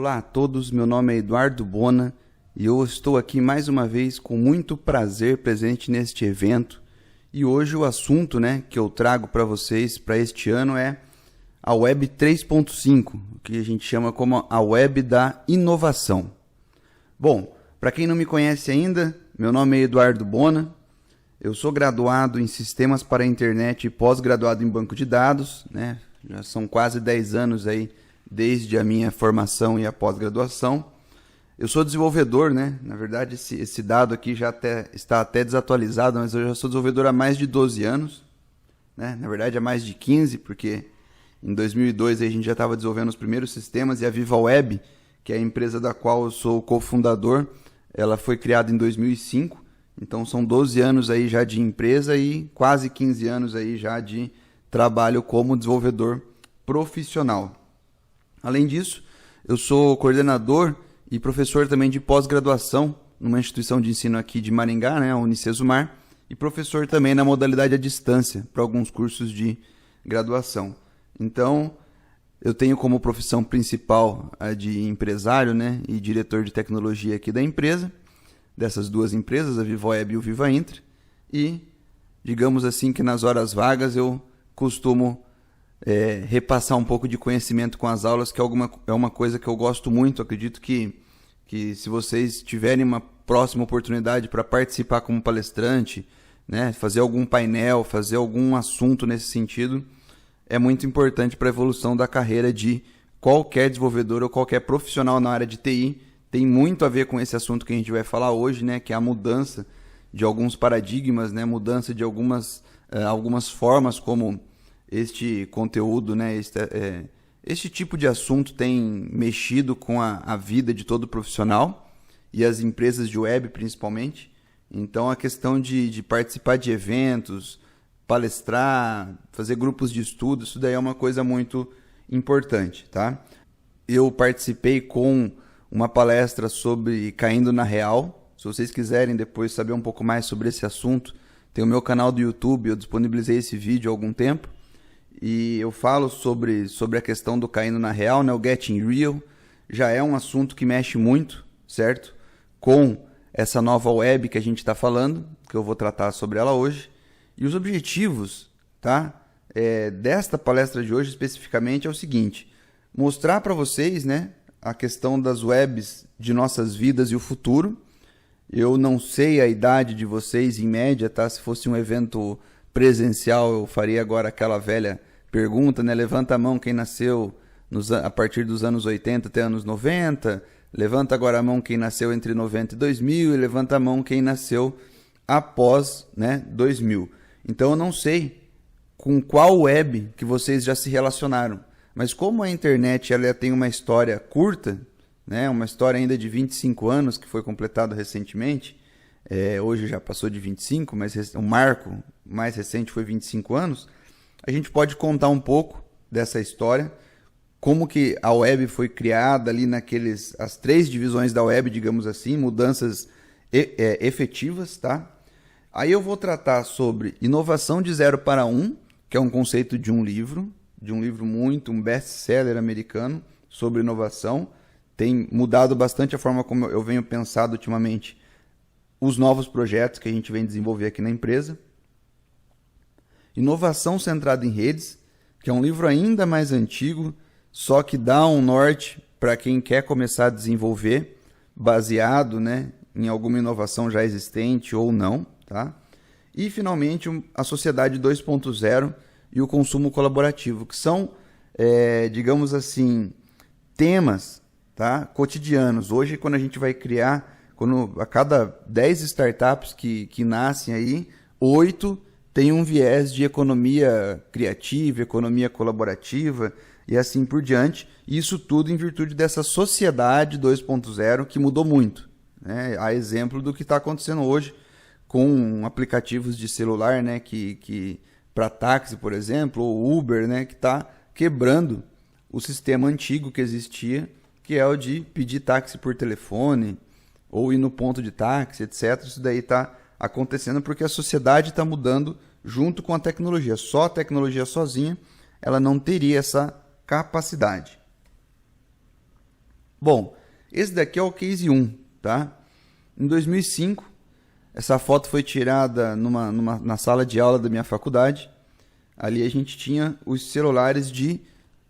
Olá a todos, meu nome é Eduardo Bona e eu estou aqui mais uma vez com muito prazer presente neste evento. E hoje o assunto, que eu trago para vocês para este ano é a Web 3.5, que a gente chama como a Web da Inovação. Bom, para quem não me conhece ainda, meu nome é Eduardo Bona, eu sou graduado em Sistemas para a Internet e pós-graduado em Banco de Dados, Já são quase 10 anos aí desde a minha formação e a pós-graduação. Eu sou desenvolvedor, Na verdade, esse dado aqui já está até desatualizado, mas eu já sou desenvolvedor há mais de 12 anos, Na verdade, há mais de 15, porque em 2002 a gente já estava desenvolvendo os primeiros sistemas e a VivaWeb, que é a empresa da qual eu sou o cofundador, ela foi criada em 2005, então são 12 anos aí já de empresa e quase 15 anos aí já de trabalho como desenvolvedor profissional. Além disso, eu sou coordenador e professor também de pós-graduação numa instituição de ensino aqui de Maringá, a Unicesumar, e professor também na modalidade à distância para alguns cursos de graduação. Então, eu tenho como profissão principal a de empresário, e diretor de tecnologia aqui da empresa, dessas duas empresas, a VivaWeb e o VivaIntra, e digamos assim que nas horas vagas eu costumo repassar um pouco de conhecimento com as aulas, que é uma coisa que eu gosto muito. Acredito que se vocês tiverem uma próxima oportunidade para participar como palestrante, fazer algum painel, fazer algum assunto nesse sentido, é muito importante para a evolução da carreira de qualquer desenvolvedor ou qualquer profissional na área de TI. Tem muito a ver com esse assunto que a gente vai falar hoje, que é a mudança de alguns paradigmas, mudança de algumas formas como este conteúdo, este tipo de assunto tem mexido com a vida de todo profissional e as empresas de web principalmente. Então a questão de participar de eventos, palestrar, fazer grupos de estudo, isso daí é uma coisa muito importante, tá? Eu participei com uma palestra sobre Caindo na Real. Se vocês quiserem depois saber um pouco mais sobre esse assunto, tem o meu canal do YouTube, eu disponibilizei esse vídeo há algum tempo. E eu falo sobre a questão do Caindo na Real, o Getting Real. Já é um assunto que mexe muito, certo? Com essa nova web que a gente está falando, que eu vou tratar sobre ela hoje. E os objetivos, desta palestra de hoje especificamente é o seguinte: mostrar para vocês, a questão das webs de nossas vidas e o futuro. Eu não sei a idade de vocês em média, Se fosse um evento presencial, eu faria agora aquela velha pergunta, Levanta a mão quem nasceu a partir dos anos 80 até anos 90, levanta agora a mão quem nasceu entre 90 e 2000 e levanta a mão quem nasceu após 2000. Então eu não sei com qual web que vocês já se relacionaram, mas como a internet ela tem uma história curta, uma história ainda de 25 anos que foi completada recentemente, hoje já passou de 25, mas o marco mais recente foi 25 anos, a gente pode contar um pouco dessa história, como que a web foi criada ali as 3 divisões da web, digamos assim, mudanças efetivas, Aí eu vou tratar sobre inovação de 0 para 1, que é um conceito de um livro um best-seller americano sobre inovação. Tem mudado bastante a forma como eu venho pensado ultimamente os novos projetos que a gente vem desenvolver aqui na empresa. Inovação centrada em redes, que é um livro ainda mais antigo, só que dá um norte para quem quer começar a desenvolver, baseado em alguma inovação já existente ou não. E, finalmente, a Sociedade 2.0 e o consumo colaborativo, que são, digamos assim, temas cotidianos. Hoje, quando a gente vai criar, a cada 10 startups que nascem aí, 8 tem um viés de economia criativa, economia colaborativa e assim por diante. Isso tudo em virtude dessa sociedade 2.0 que mudou muito. Há exemplo do que está acontecendo hoje com aplicativos de celular, que para táxi, por exemplo, ou Uber, que está quebrando o sistema antigo que existia, que é o de pedir táxi por telefone ou ir no ponto de táxi, etc. Isso daí está acontecendo porque a sociedade está mudando junto com a tecnologia. Só a tecnologia sozinha ela não teria essa capacidade. Bom, esse daqui é o case 1, tá? Em 2005, essa foto foi tirada na sala de aula da minha faculdade. Ali a gente tinha os celulares de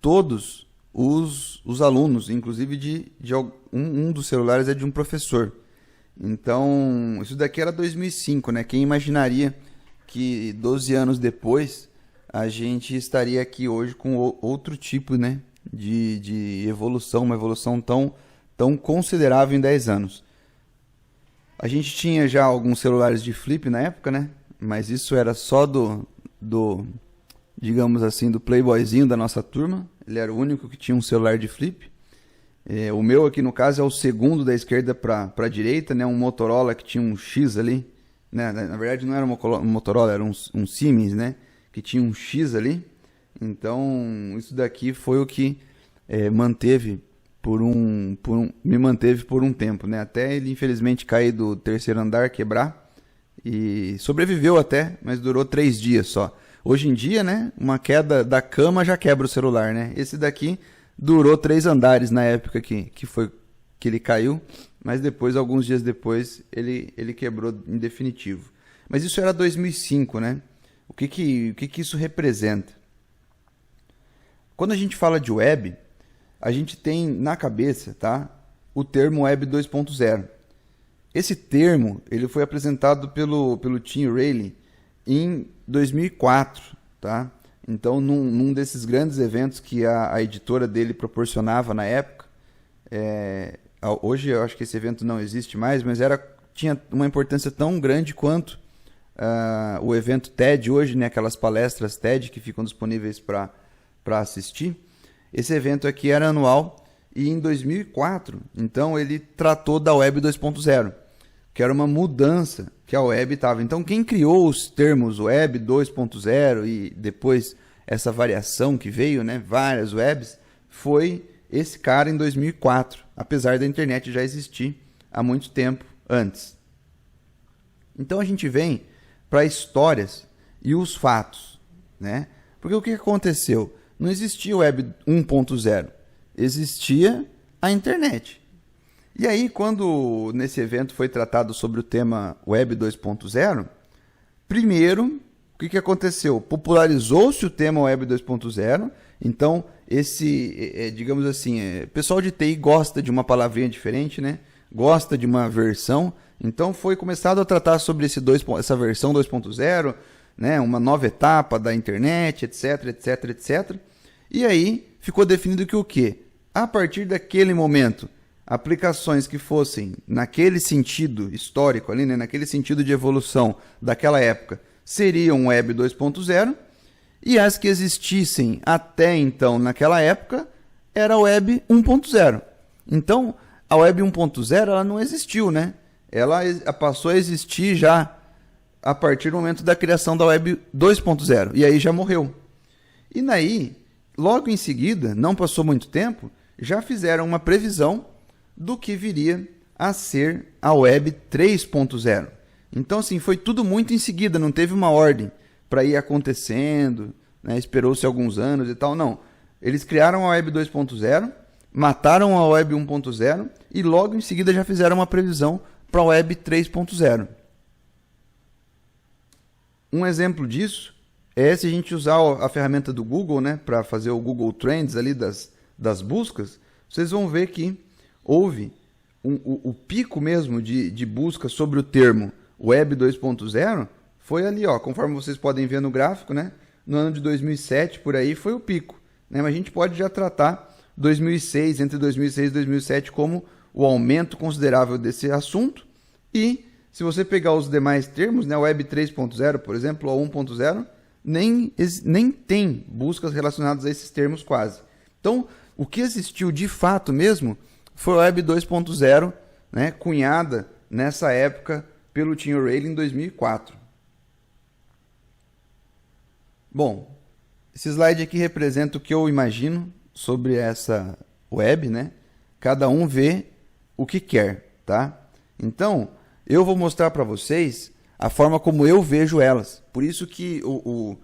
todos os alunos, inclusive um dos celulares é de um professor. Então, isso daqui era 2005, né? Quem imaginaria que 12 anos depois a gente estaria aqui hoje com outro tipo, né, de evolução, uma evolução tão considerável em 10 anos. A gente tinha já alguns celulares de flip na época, né? Mas isso era só digamos assim, do playboyzinho da nossa turma. Ele era o único que tinha um celular de flip. O meu aqui, no caso, é o segundo da esquerda para a direita, né? Um Motorola que tinha um X ali, né? Na verdade, não era um Motorola, era um Siemens, né? Que tinha um X ali. Então, isso daqui foi o que me manteve por um tempo, né? Até ele, infelizmente, cair do terceiro andar, quebrar. E sobreviveu até, mas durou 3 dias só. Hoje em dia, né? Uma queda da cama já quebra o celular, né? Esse daqui durou 3 andares na época que ele caiu, mas depois, alguns dias depois, ele quebrou em definitivo. Mas isso era 2005, né? O que isso representa? Quando a gente fala de web, a gente tem na cabeça, tá, o termo Web 2.0. Esse termo ele foi apresentado pelo Tim Riley em 2004, tá? Então, num desses grandes eventos que a editora dele proporcionava na época, hoje eu acho que esse evento não existe mais, mas tinha uma importância tão grande quanto o evento TED hoje, né? Aquelas palestras TED que ficam disponíveis para assistir. Esse evento aqui era anual e em 2004, então ele tratou da Web 2.0, que era uma mudança que a web estava. Então, quem criou os termos Web 2.0 e depois essa variação que veio, né, várias webs, foi esse cara em 2004, apesar da internet já existir há muito tempo antes. Então, a gente vem para histórias e os fatos, né? Porque o que aconteceu? Não existia Web 1.0, existia a internet. E aí, quando nesse evento foi tratado sobre o tema Web 2.0, primeiro, o que aconteceu? Popularizou-se o tema Web 2.0, então digamos assim, o pessoal de TI gosta de uma palavrinha diferente, né? Gosta de uma versão, então foi começado a tratar sobre essa versão 2.0, né? Uma nova etapa da internet, etc, etc, etc. E aí ficou definido que o quê? A partir daquele momento, aplicações que fossem naquele sentido histórico ali, né, naquele sentido de evolução daquela época, seriam Web 2.0, e as que existissem até então naquela época era Web 1.0. Então, a Web 1.0 ela não existiu, né? Ela passou a existir já a partir do momento da criação da Web 2.0, e aí já morreu. E daí, logo em seguida, não passou muito tempo, já fizeram uma previsão do que viria a ser a Web 3.0. Então, assim, foi tudo muito em seguida, não teve uma ordem para ir acontecendo, né? Esperou-se alguns anos e tal, não. Eles criaram a Web 2.0, mataram a Web 1.0 e logo em seguida já fizeram uma previsão para a Web 3.0. Um exemplo disso é se a gente usar a ferramenta do Google, né, para fazer o Google Trends ali das buscas, vocês vão ver que houve o pico mesmo de busca sobre o termo Web 2.0 foi ali, ó, conforme vocês podem ver no gráfico, né? No ano de 2007, por aí, foi o pico, né? Mas a gente pode já tratar 2006, entre 2006 e 2007, como o aumento considerável desse assunto. E se você pegar os demais termos, né, Web 3.0, por exemplo, ou 1.0, nem tem buscas relacionadas a esses termos quase. Então, o que existiu de fato mesmo foi a Web 2.0, né, cunhada nessa época pelo Tim O'Reilly em 2004. Bom, esse slide aqui representa o que eu imagino sobre essa web, né? Cada um vê o que quer, tá? Então, eu vou mostrar para vocês a forma como eu vejo elas. Por isso que o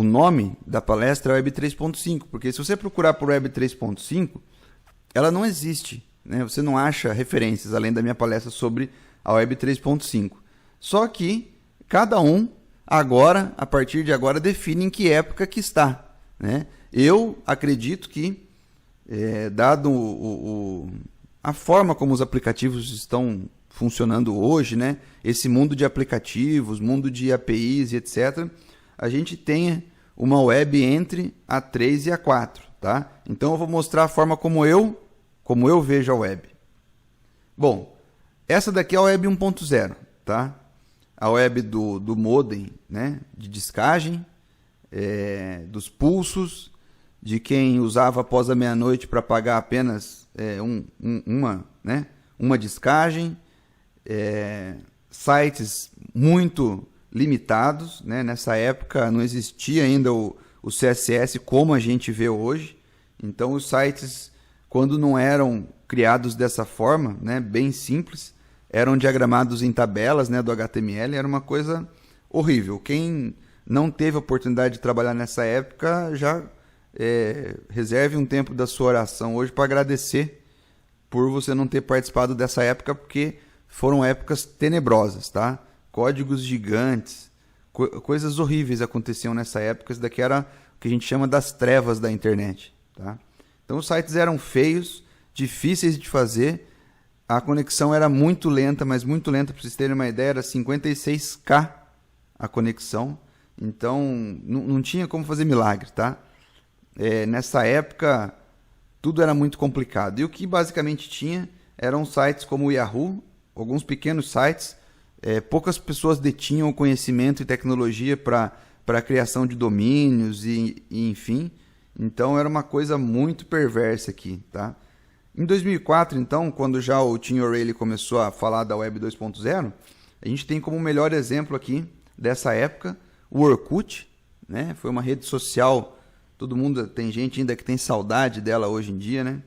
nome da palestra é Web 3.5, porque se você procurar por Web 3.5, ela não existe, né? Você não acha referências além da minha palestra sobre a Web 3.5. Só que cada um agora, a partir de agora, define em que época que está, né? Eu acredito que, dado a forma como os aplicativos estão funcionando hoje, né? Esse mundo de aplicativos, mundo de APIs e etc., a gente tenha uma web entre a 3 e a 4, tá? Então eu vou mostrar a forma como eu vejo a web. Bom, essa daqui é a web 1.0, tá? A web do modem, né? De discagem, dos pulsos, de quem usava após a meia-noite para pagar apenas uma discagem, sites muito limitados, né? Nessa época não existia ainda o CSS como a gente vê hoje, então os sites, quando não eram criados dessa forma, né? Bem simples, eram diagramados em tabelas, né? Do HTML, era uma coisa horrível. Quem não teve a oportunidade de trabalhar nessa época, já reserve um tempo da sua oração hoje para agradecer por você não ter participado dessa época, porque foram épocas tenebrosas, tá? Códigos gigantes, coisas horríveis aconteciam nessa época. Isso daqui era o que a gente chama das trevas da internet, tá? Então os sites eram feios, difíceis de fazer, a conexão era muito lenta, mas muito lenta, para vocês terem uma ideia, era 56K a conexão, então não tinha como fazer milagre, tá? Nessa época tudo era muito complicado, e o que basicamente tinha eram sites como o Yahoo, alguns pequenos sites, poucas pessoas detinham o conhecimento e tecnologia para a criação de domínios e enfim, então era uma coisa muito perversa aqui, tá? Em 2004, então, quando já o Tim O'Reilly começou a falar da Web 2.0, a gente tem como melhor exemplo aqui dessa época o Orkut, né? Foi uma rede social, todo mundo, tem gente ainda que tem saudade dela hoje em dia, né?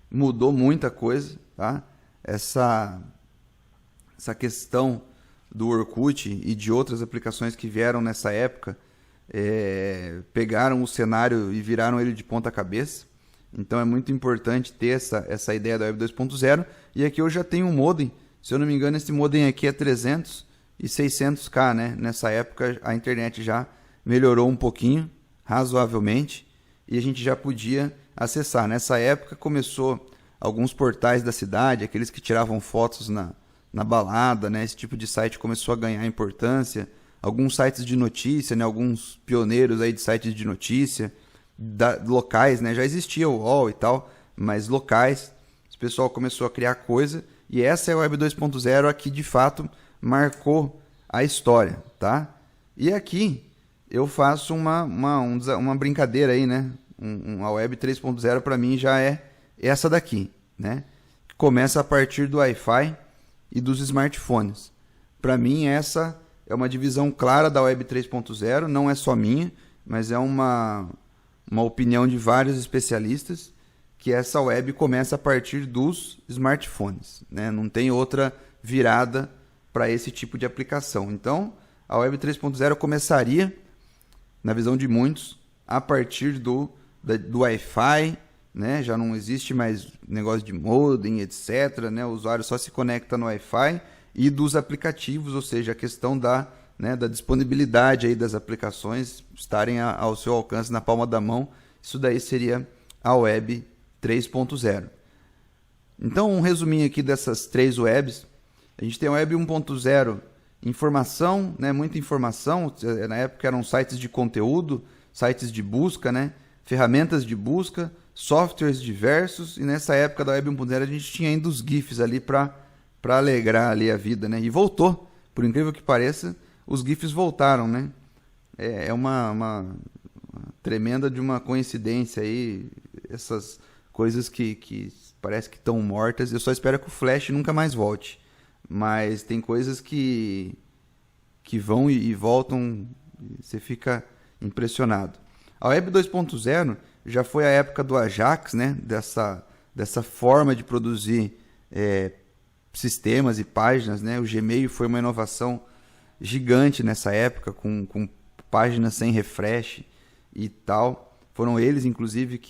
Mudou muita coisa, tá? Essa questão do Orkut e de outras aplicações que vieram nessa época, pegaram o cenário e viraram ele de ponta cabeça. Então é muito importante ter essa ideia da Web 2.0. E aqui eu já tenho um modem, se eu não me engano esse modem aqui é 300 e 600K, né? Nessa época a internet já melhorou um pouquinho, razoavelmente, e a gente já podia acessar. Nessa época começou alguns portais da cidade, aqueles que tiravam fotos na balada, né? Esse tipo de site começou a ganhar importância. Alguns sites de notícia, né? Alguns pioneiros aí de sites de notícia, locais, né? Já existia o UOL e tal, mas locais, o pessoal começou a criar coisa, e essa é a Web 2.0 aqui, de fato, marcou a história, tá? E aqui eu faço uma brincadeira aí, né? A Web 3.0 para mim já é essa daqui, né? Que começa a partir do Wi-Fi e dos smartphones. Para mim essa é uma divisão clara da Web 3.0, não é só minha, mas é uma opinião de vários especialistas, que essa web começa a partir dos smartphones, né? Não tem outra virada para esse tipo de aplicação. Então, a Web 3.0 começaria, na visão de muitos, a partir do Wi-Fi, né? Já não existe mais negócio de modem, etc., né? O usuário só se conecta no Wi-Fi, e dos aplicativos, ou seja, a questão da disponibilidade aí das aplicações estarem ao seu alcance na palma da mão. Isso daí seria a Web 3.0. Então, um resuminho aqui dessas três webs. A gente tem a Web 1.0, informação, né? Muita informação. Na época eram sites de conteúdo, sites de busca, né? Ferramentas de busca, softwares diversos. E nessa época da Web 1.0 a gente tinha ainda os GIFs ali para alegrar ali a vida, né? E voltou, por incrível que pareça, os GIFs voltaram, né? É uma tremenda de uma coincidência aí, essas coisas que parece que estão mortas. Eu só espero que o Flash nunca mais volte, mas tem coisas que vão e voltam, você fica impressionado. A Web 2.0 já foi a época do Ajax, né? Dessa forma de produzir sistemas e páginas, né? O Gmail foi uma inovação gigante nessa época, com páginas sem refresh e tal. Foram eles, inclusive,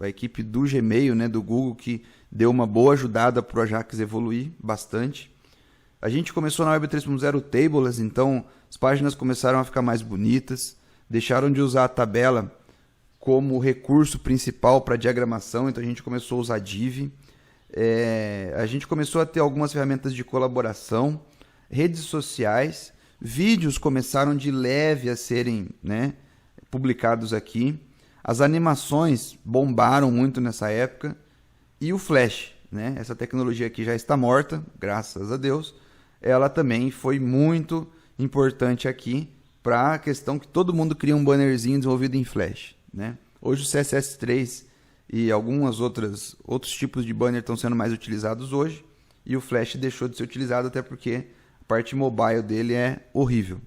a equipe do Gmail, né, do Google, que deu uma boa ajudada para o Ajax evoluir bastante. A gente começou na Web 3.0 tableless, então as páginas começaram a ficar mais bonitas, deixaram de usar a tabela como recurso principal para diagramação, então a gente começou a usar div. A gente começou a ter algumas ferramentas de colaboração, redes sociais, vídeos começaram de leve a serem, né, publicados aqui. As animações bombaram muito nessa época. E o Flash, né? Essa tecnologia aqui já está morta, graças a Deus. Ela também foi muito importante aqui para a questão que todo mundo cria um bannerzinho desenvolvido em Flash, né? Hoje o CSS3 e alguns outros tipos de banner estão sendo mais utilizados hoje. E o Flash deixou de ser utilizado até porque a parte mobile dele é horrível.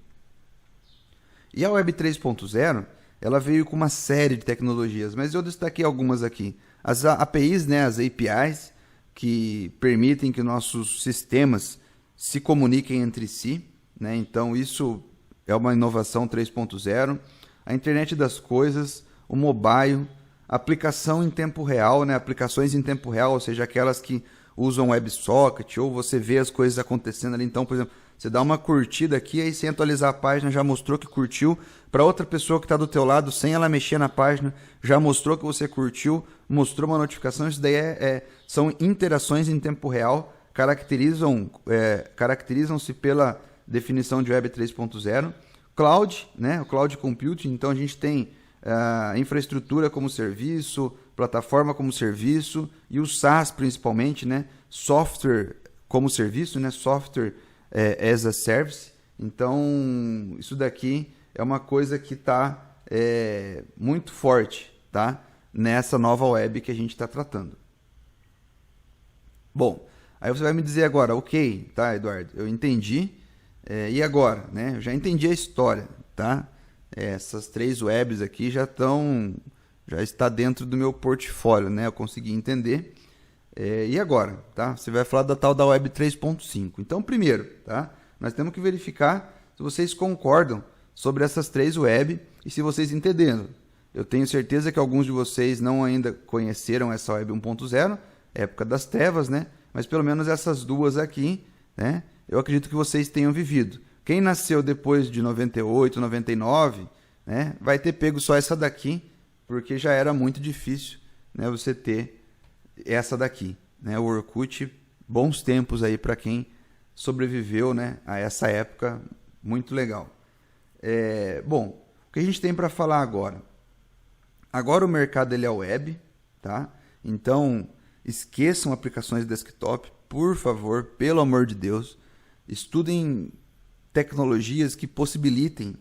E a Web 3.0... ela veio com uma série de tecnologias, mas eu destaquei algumas aqui. As APIs, né, as APIs, que permitem que nossos sistemas se comuniquem entre si, né? Então isso é uma inovação 3.0. A internet das coisas, o mobile, aplicação em tempo real, né? Aplicações em tempo real, ou seja, aquelas que usam WebSocket, ou você vê as coisas acontecendo ali. Então, por exemplo, você dá uma curtida aqui, aí sem atualizar a página já mostrou que curtiu. Para outra pessoa que está do teu lado, sem ela mexer na página, já mostrou que você curtiu, mostrou uma notificação. Isso daí são interações em tempo real, caracterizam-se pela definição de Web 3.0. Cloud, né? O Cloud Computing, então a gente tem infraestrutura como serviço, plataforma como serviço e o SaaS principalmente, né? Software como serviço, né? Software as a service. Então isso daqui é uma coisa que está muito forte, tá? Nessa nova web que a gente está tratando. Bom, aí você vai me dizer agora, ok, tá, Eduardo, eu entendi, e agora, né? Eu já entendi a história, tá? Essas 3 webs aqui já está dentro do meu portfólio, né? Eu consegui entender. E agora, tá? Você vai falar da tal da Web 3.5. Então, primeiro, tá? Nós temos que verificar se vocês concordam sobre essas 3 web e se vocês entenderam. Eu tenho certeza que alguns de vocês não ainda conheceram essa Web 1.0, época das trevas, né? Mas pelo menos essas 2 aqui, né? Eu acredito que vocês tenham vivido. Quem nasceu depois de 98, 99, né? Vai ter pego só essa daqui, porque já era muito difícil, né? Você ter essa daqui, né? O Orkut, bons tempos aí para quem sobreviveu, né, a essa época, muito legal. Bom, o que a gente tem para falar agora? Agora o mercado ele é web, tá? Então esqueçam aplicações de desktop, por favor, pelo amor de Deus, estudem tecnologias que possibilitem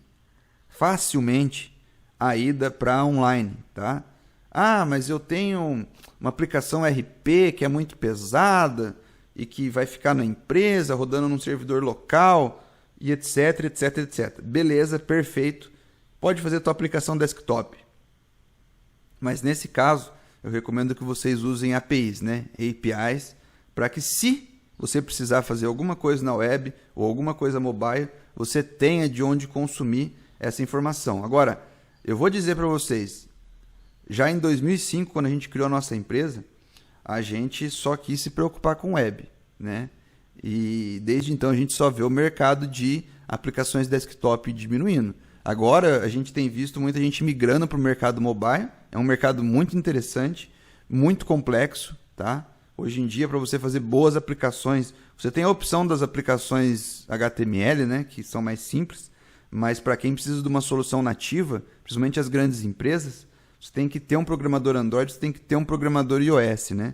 facilmente a ida para online, tá? Ah, mas eu tenho uma aplicação RP que é muito pesada e que vai ficar na empresa, rodando num servidor local e etc, etc, etc. Beleza, perfeito. Pode fazer a tua aplicação desktop. Mas nesse caso, eu recomendo que vocês usem APIs, né? APIs, para que se você precisar fazer alguma coisa na web ou alguma coisa mobile, você tenha de onde consumir essa informação. Agora, eu vou dizer para vocês, já em 2005, quando a gente criou a nossa empresa, a gente só quis se preocupar com web, né? E desde então a gente só vê o mercado de aplicações desktop diminuindo. Agora a gente tem visto muita gente migrando para o mercado mobile. É um mercado muito interessante, muito complexo, tá? Hoje em dia, para você fazer boas aplicações, você tem a opção das aplicações HTML, né? Que são mais simples, mas para quem precisa de uma solução nativa, principalmente as grandes empresas, você tem que ter um programador Android, você tem que ter um programador iOS, né?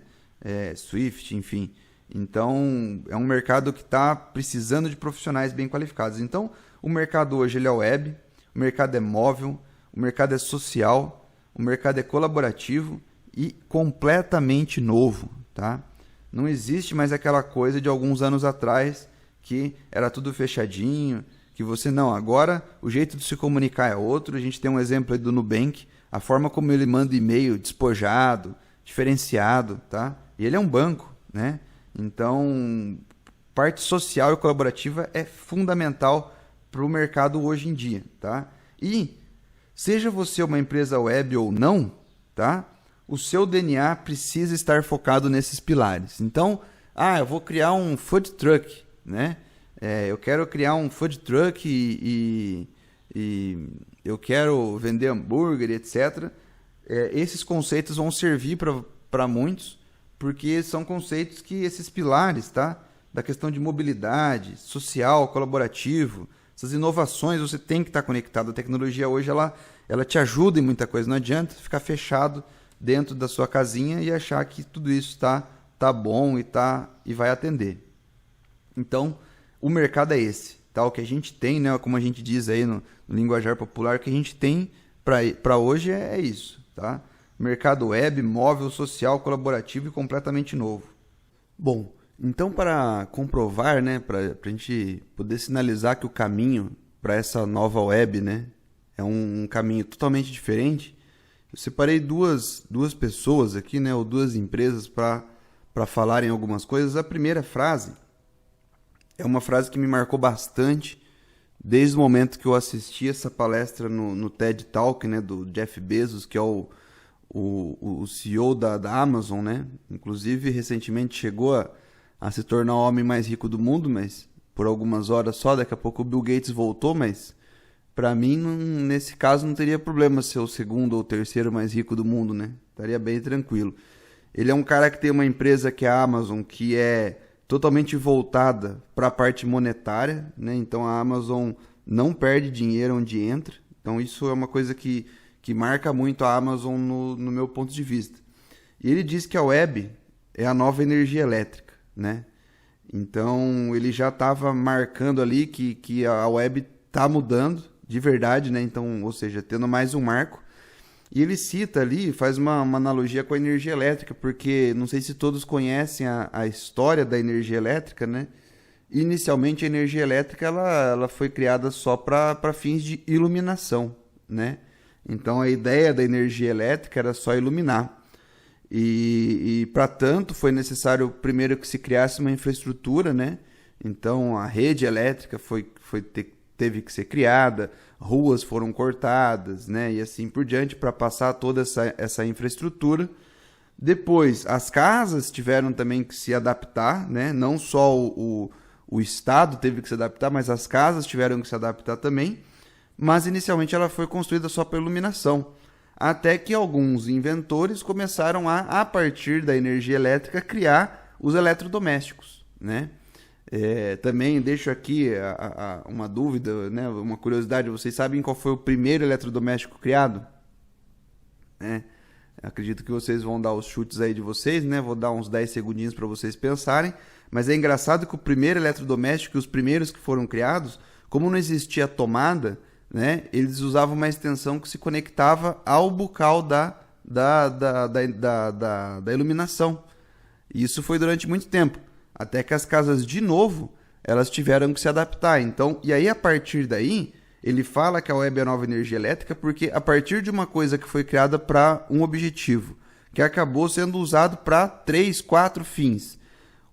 Swift, enfim. Então, é um mercado que está precisando de profissionais bem qualificados. Então, o mercado hoje ele é web, o mercado é móvel, o mercado é social, o mercado é colaborativo e completamente novo, tá? Não existe mais aquela coisa de alguns anos atrás que era tudo fechadinho, que você não, agora o jeito de se comunicar é outro. A gente tem um exemplo aí do Nubank, a forma como ele manda e-mail despojado, diferenciado, tá? E ele é um banco, né? Então, parte social e colaborativa é fundamental para o mercado hoje em dia, tá? E Seja você uma empresa web ou não, tá? O seu DNA precisa estar focado nesses pilares. Então, eu vou criar um food truck, né? Eu quero criar um food truck e eu quero vender hambúrguer, etc. Esses conceitos vão servir para muitos, porque são conceitos que esses pilares, tá? Da questão de mobilidade, social, colaborativo, essas inovações você tem que estar conectado. A tecnologia hoje ela te ajuda em muita coisa. Não adianta ficar fechado dentro da sua casinha e achar que tudo isso tá bom e vai atender. Então, o mercado é esse. Tá? O que a gente tem, né? Como a gente diz aí no linguajar popular, o que a gente tem para hoje é isso. Tá? Mercado web, móvel, social, colaborativo e completamente novo. Bom, então para comprovar, né, para a gente poder sinalizar que o caminho para essa nova web, né, é um caminho totalmente diferente, eu separei duas pessoas aqui, né, ou duas empresas para falarem algumas coisas. A primeira frase é uma frase que me marcou bastante desde o momento que eu assisti essa palestra no TED Talk, né, do Jeff Bezos, que é o CEO da Amazon, né? Inclusive, recentemente chegou a se tornar o homem mais rico do mundo, mas por algumas horas só. Daqui a pouco o Bill Gates voltou, mas para mim, nesse caso, não teria problema ser o segundo ou terceiro mais rico do mundo, né? Estaria bem tranquilo. Ele é um cara que tem uma empresa que é a Amazon, que é totalmente voltada para a parte monetária, né? Então a Amazon não perde dinheiro onde entra. Então isso é uma coisa que marca muito a Amazon no meu ponto de vista. E ele diz que a web é a nova energia elétrica, né? Então ele já estava marcando ali que a web está mudando de verdade, né? Então, ou seja, tendo mais um marco. E ele cita ali, faz uma analogia com a energia elétrica, porque não sei se todos conhecem a história da energia elétrica, né? Inicialmente a energia elétrica ela foi criada só para fins de iluminação, né? Então a ideia da energia elétrica era só iluminar. E para tanto foi necessário primeiro que se criasse uma infraestrutura, né? Então a rede elétrica teve que ser criada, ruas foram cortadas, né? E assim por diante para passar toda essa infraestrutura. Depois as casas tiveram também que se adaptar, né? Não só o Estado teve que se adaptar, mas as casas tiveram que se adaptar também. Mas inicialmente ela foi construída só para iluminação, até que alguns inventores começaram a partir da energia elétrica, criar os eletrodomésticos, né? Também deixo aqui uma dúvida, né? Uma curiosidade, vocês sabem qual foi o primeiro eletrodoméstico criado? Acredito que vocês vão dar os chutes aí de vocês, né? Vou dar uns 10 segundinhos para vocês pensarem, mas é engraçado que o primeiro eletrodoméstico, os primeiros que foram criados, como não existia tomada, né, eles usavam uma extensão que se conectava ao bocal da iluminação. E isso foi durante muito tempo, até que as casas, de novo, elas tiveram que se adaptar. Então, e aí, a partir daí, ele fala que a web é a nova energia elétrica, porque a partir de uma coisa que foi criada para um objetivo, que acabou sendo usado para 3, 4 fins,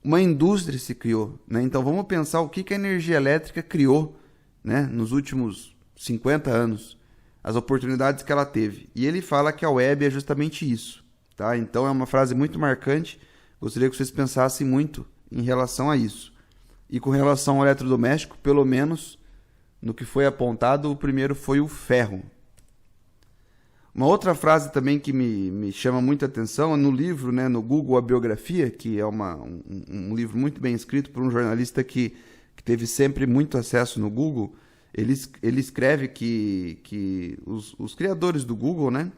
uma indústria se criou, né? Então, vamos pensar o que a energia elétrica criou, né, nos últimos 50 anos, as oportunidades que ela teve. E ele fala que a web é justamente isso, tá? Então é uma frase muito marcante, gostaria que vocês pensassem muito em relação a isso. E com relação ao eletrodoméstico, pelo menos no que foi apontado, o primeiro foi o ferro. Uma outra frase também que me chama muita atenção é no livro, né, no Google A Biografia, que é um livro muito bem escrito por um jornalista que teve sempre muito acesso no Google. Ele escreve que os criadores do Google, né,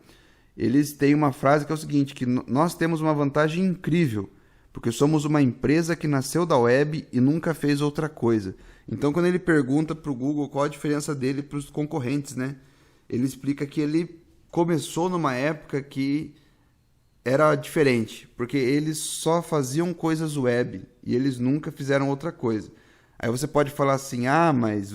eles têm uma frase que é o seguinte, que nós temos uma vantagem incrível, porque somos uma empresa que nasceu da web e nunca fez outra coisa. Então, quando ele pergunta para o Google qual a diferença dele para os concorrentes, né, ele explica que ele começou numa época que era diferente, porque eles só faziam coisas web e eles nunca fizeram outra coisa. Aí você pode falar assim, mas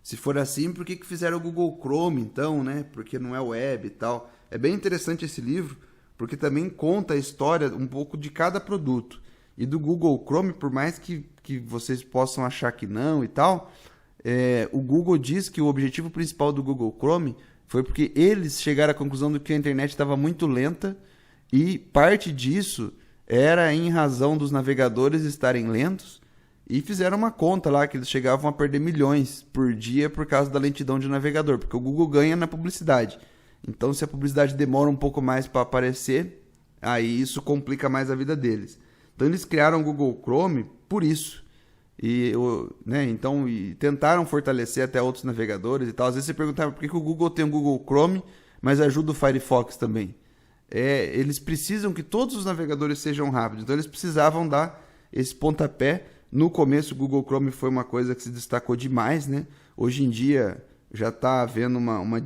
se for assim, por que fizeram o Google Chrome então, né? Porque não é web e tal. É bem interessante esse livro, porque também conta a história um pouco de cada produto. E do Google Chrome, por mais que vocês possam achar que não e tal, o Google diz que o objetivo principal do Google Chrome foi porque eles chegaram à conclusão de que a internet estava muito lenta e parte disso era em razão dos navegadores estarem lentos e fizeram uma conta lá que eles chegavam a perder milhões por dia por causa da lentidão de navegador, porque o Google ganha na publicidade. Então, se a publicidade demora um pouco mais para aparecer, aí isso complica mais a vida deles. Então, eles criaram o Google Chrome por isso. Então, tentaram fortalecer até outros navegadores e tal. Às vezes você perguntava por que o Google tem o Google Chrome, mas ajuda o Firefox também. Eles precisam que todos os navegadores sejam rápidos. Então, eles precisavam dar esse pontapé. No começo, o Google Chrome foi uma coisa que se destacou demais, né? Hoje em dia, já está havendo uma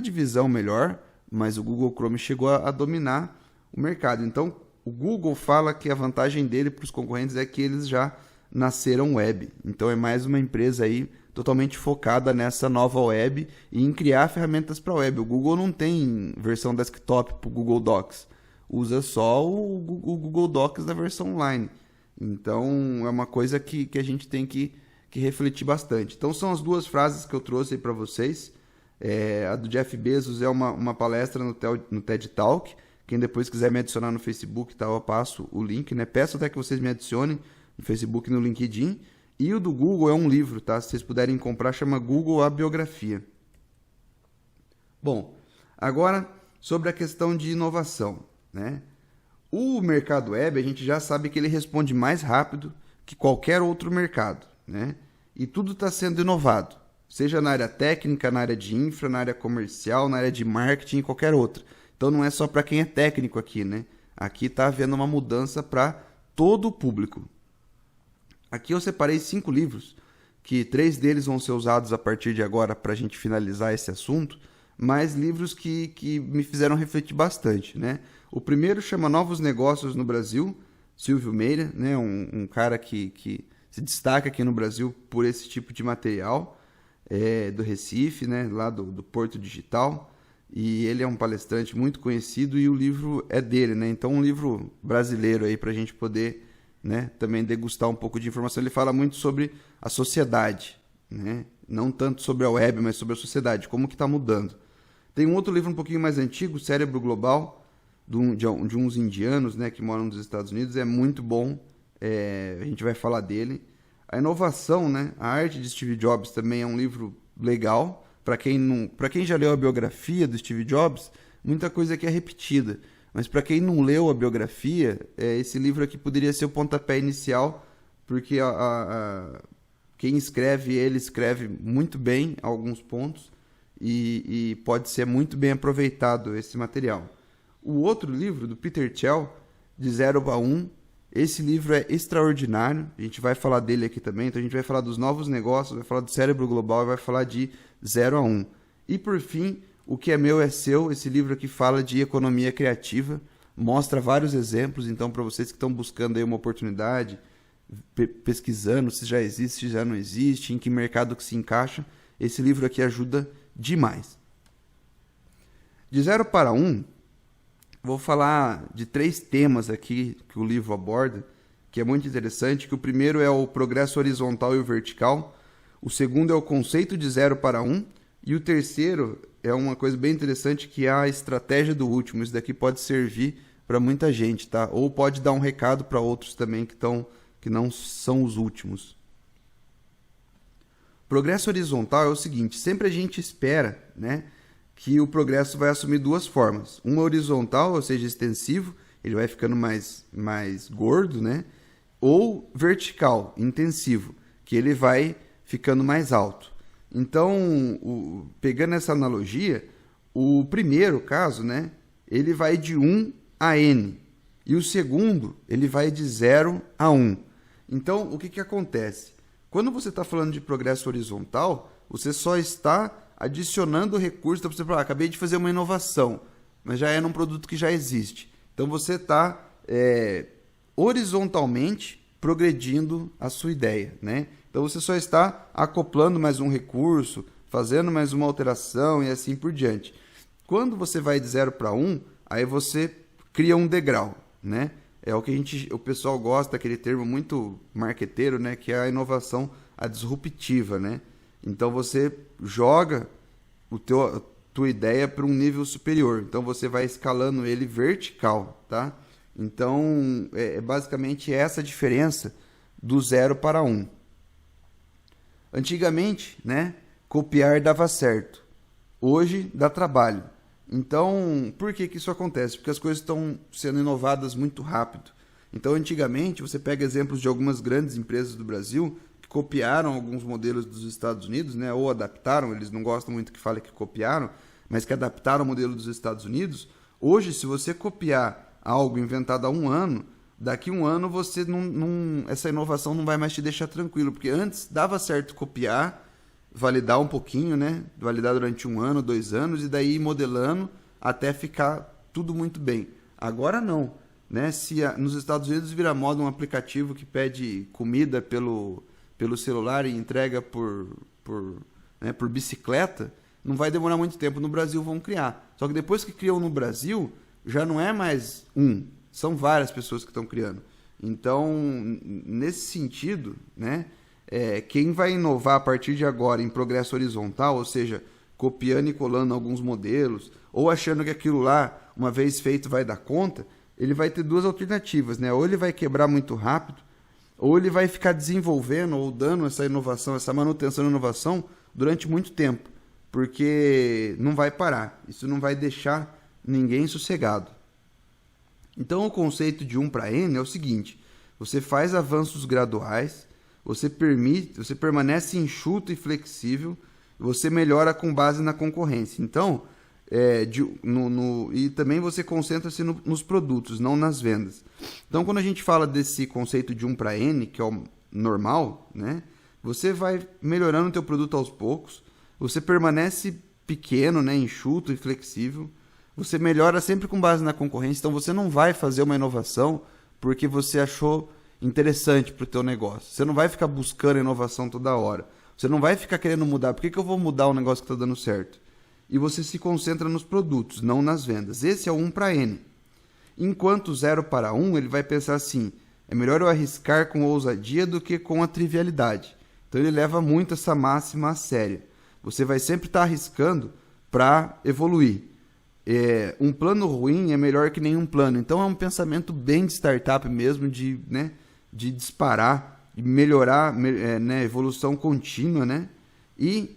divisão melhor, mas o Google Chrome chegou a dominar o mercado. Então, o Google fala que a vantagem dele para os concorrentes é que eles já nasceram web. Então, é mais uma empresa aí totalmente focada nessa nova web e em criar ferramentas para web. O Google não tem versão desktop para o Google Docs. Usa só o Google Docs da versão online. Então, é uma coisa que a gente tem que refletir bastante. Então, são as duas frases que eu trouxe aí para vocês. A do Jeff Bezos é uma palestra no TED Talk. Quem depois quiser me adicionar no Facebook, tá, eu passo o link, né? Peço até que vocês me adicionem no Facebook e no LinkedIn. E o do Google é um livro, tá? Se vocês puderem comprar, chama Google A Biografia. Bom, agora sobre a questão de inovação, né? O mercado web, a gente já sabe que ele responde mais rápido que qualquer outro mercado, né? E tudo está sendo inovado, seja na área técnica, na área de infra, na área comercial, na área de marketing e qualquer outra. Então não é só para quem é técnico aqui, né? Aqui está havendo uma mudança para todo o público. Aqui eu separei 5 livros, que 3 deles vão ser usados a partir de agora para a gente finalizar esse assunto, mas livros que me fizeram refletir bastante, né? O primeiro chama Novos Negócios no Brasil, Silvio Meira, né? Um cara que se destaca aqui no Brasil por esse tipo de material, do Recife, né? Lá do Porto Digital. E ele é um palestrante muito conhecido e o livro é dele, né? Então, um livro brasileiro aí para a gente poder, né, também degustar um pouco de informação. Ele fala muito sobre a sociedade, né? Não tanto sobre a web, mas sobre a sociedade, como que está mudando. Tem um outro livro um pouquinho mais antigo, Cérebro Global, de uns indianos, né, que moram nos Estados Unidos. É muito bom, a gente vai falar dele. A Inovação, né, a Arte de Steve Jobs também é um livro legal. Para quem já leu a biografia do Steve Jobs, muita coisa aqui é repetida. Mas para quem não leu a biografia, esse livro aqui poderia ser o pontapé inicial, porque quem escreve, ele escreve muito bem alguns pontos e pode ser muito bem aproveitado esse material. O outro livro, do Peter Thiel, de 0 a 1, esse livro é extraordinário, a gente vai falar dele aqui também, então a gente vai falar dos novos negócios, vai falar do Cérebro Global e vai falar de 0 a 1. E por fim, O que é Meu é Seu, esse livro aqui fala de economia criativa, mostra vários exemplos, então para vocês que estão buscando aí uma oportunidade, pesquisando se já existe, se já não existe, em que mercado que se encaixa, esse livro aqui ajuda demais. De 0 para 1, vou falar de 3 temas aqui que o livro aborda, que é muito interessante, que o primeiro é o progresso horizontal e o vertical, o segundo é o conceito de 0 para 1, e o terceiro é uma coisa bem interessante, que é a estratégia do último. Isso daqui pode servir para muita gente, tá? Ou pode dar um recado para outros também que não são os últimos. Progresso horizontal é o seguinte, sempre a gente espera, né, que o progresso vai assumir 2 formas. Uma horizontal, ou seja, extensivo, ele vai ficando mais gordo, né? Ou vertical, intensivo, que ele vai ficando mais alto. Então, pegando essa analogia, o primeiro caso, né, ele vai de 1 a n. E o segundo, ele vai de 0 a 1. Então, o que acontece? Quando você está falando de progresso horizontal, você só está adicionando recursos. Então, você fala, acabei de fazer uma inovação, mas já é num produto que já existe. Então, você está horizontalmente progredindo a sua ideia, né? Então, você só está acoplando mais um recurso, fazendo mais uma alteração e assim por diante. Quando você vai de 0 para 1, aí você cria um degrau, né? é o que o pessoal gosta, aquele termo muito marqueteiro, né? Que é a inovação, a disruptiva, né? Então você joga a tua ideia para um nível superior. Então você vai escalando ele vertical, tá? Então é basicamente essa a diferença do 0 para 1. Antigamente, né, copiar dava certo. Hoje dá trabalho. Então, por que isso acontece? Porque as coisas estão sendo inovadas muito rápido. Então, antigamente, você pega exemplos de algumas grandes empresas do Brasil que copiaram alguns modelos dos Estados Unidos, né, ou adaptaram, eles não gostam muito que fale que copiaram, mas que adaptaram o modelo dos Estados Unidos. Hoje, se você copiar algo inventado há um ano, daqui a um ano você essa inovação não vai mais te deixar tranquilo, porque antes dava certo copiar, validar um pouquinho, né? Validar durante 1 ano, 2 anos, e daí ir modelando até ficar tudo muito bem. Agora não, né? Se nos Estados Unidos vira moda um aplicativo que pede comida pelo celular e entrega por bicicleta, não vai demorar muito tempo. No Brasil vão criar. Só que depois que criam no Brasil, já não é mais são várias pessoas que estão criando. Então, nesse sentido, né? Quem vai inovar a partir de agora em progresso horizontal, ou seja, copiando e colando alguns modelos, ou achando que aquilo lá, uma vez feito, vai dar conta, ele vai ter duas alternativas, né? Ou ele vai quebrar muito rápido, ou ele vai ficar desenvolvendo ou dando essa inovação, essa manutenção da inovação durante muito tempo, porque não vai parar. Isso não vai deixar ninguém sossegado. Então, o conceito de 1 para N é o seguinte: você faz avanços graduais, você permanece enxuto e flexível, você melhora com base na concorrência. Então, e também você concentra-se nos produtos, não nas vendas. Então, quando a gente fala desse conceito de 1 para N, que é o normal, né, você vai melhorando o teu produto aos poucos, você permanece pequeno, né, enxuto e flexível, você melhora sempre com base na concorrência. Então, você não vai fazer uma inovação porque você achou interessante para o teu negócio. Você não vai ficar buscando inovação toda hora. Você não vai ficar querendo mudar. Por que eu vou mudar um negócio que está dando certo? E você se concentra nos produtos, não nas vendas. Esse é o 1 para N. Enquanto 0 para 1, ele vai pensar assim: é melhor eu arriscar com ousadia do que com a trivialidade. Então ele leva muito essa máxima a sério. Você vai sempre estar arriscando para evoluir. Um plano ruim é melhor que nenhum plano. Então é um pensamento bem de startup mesmo, de disparar, de melhorar, evolução contínua, né? E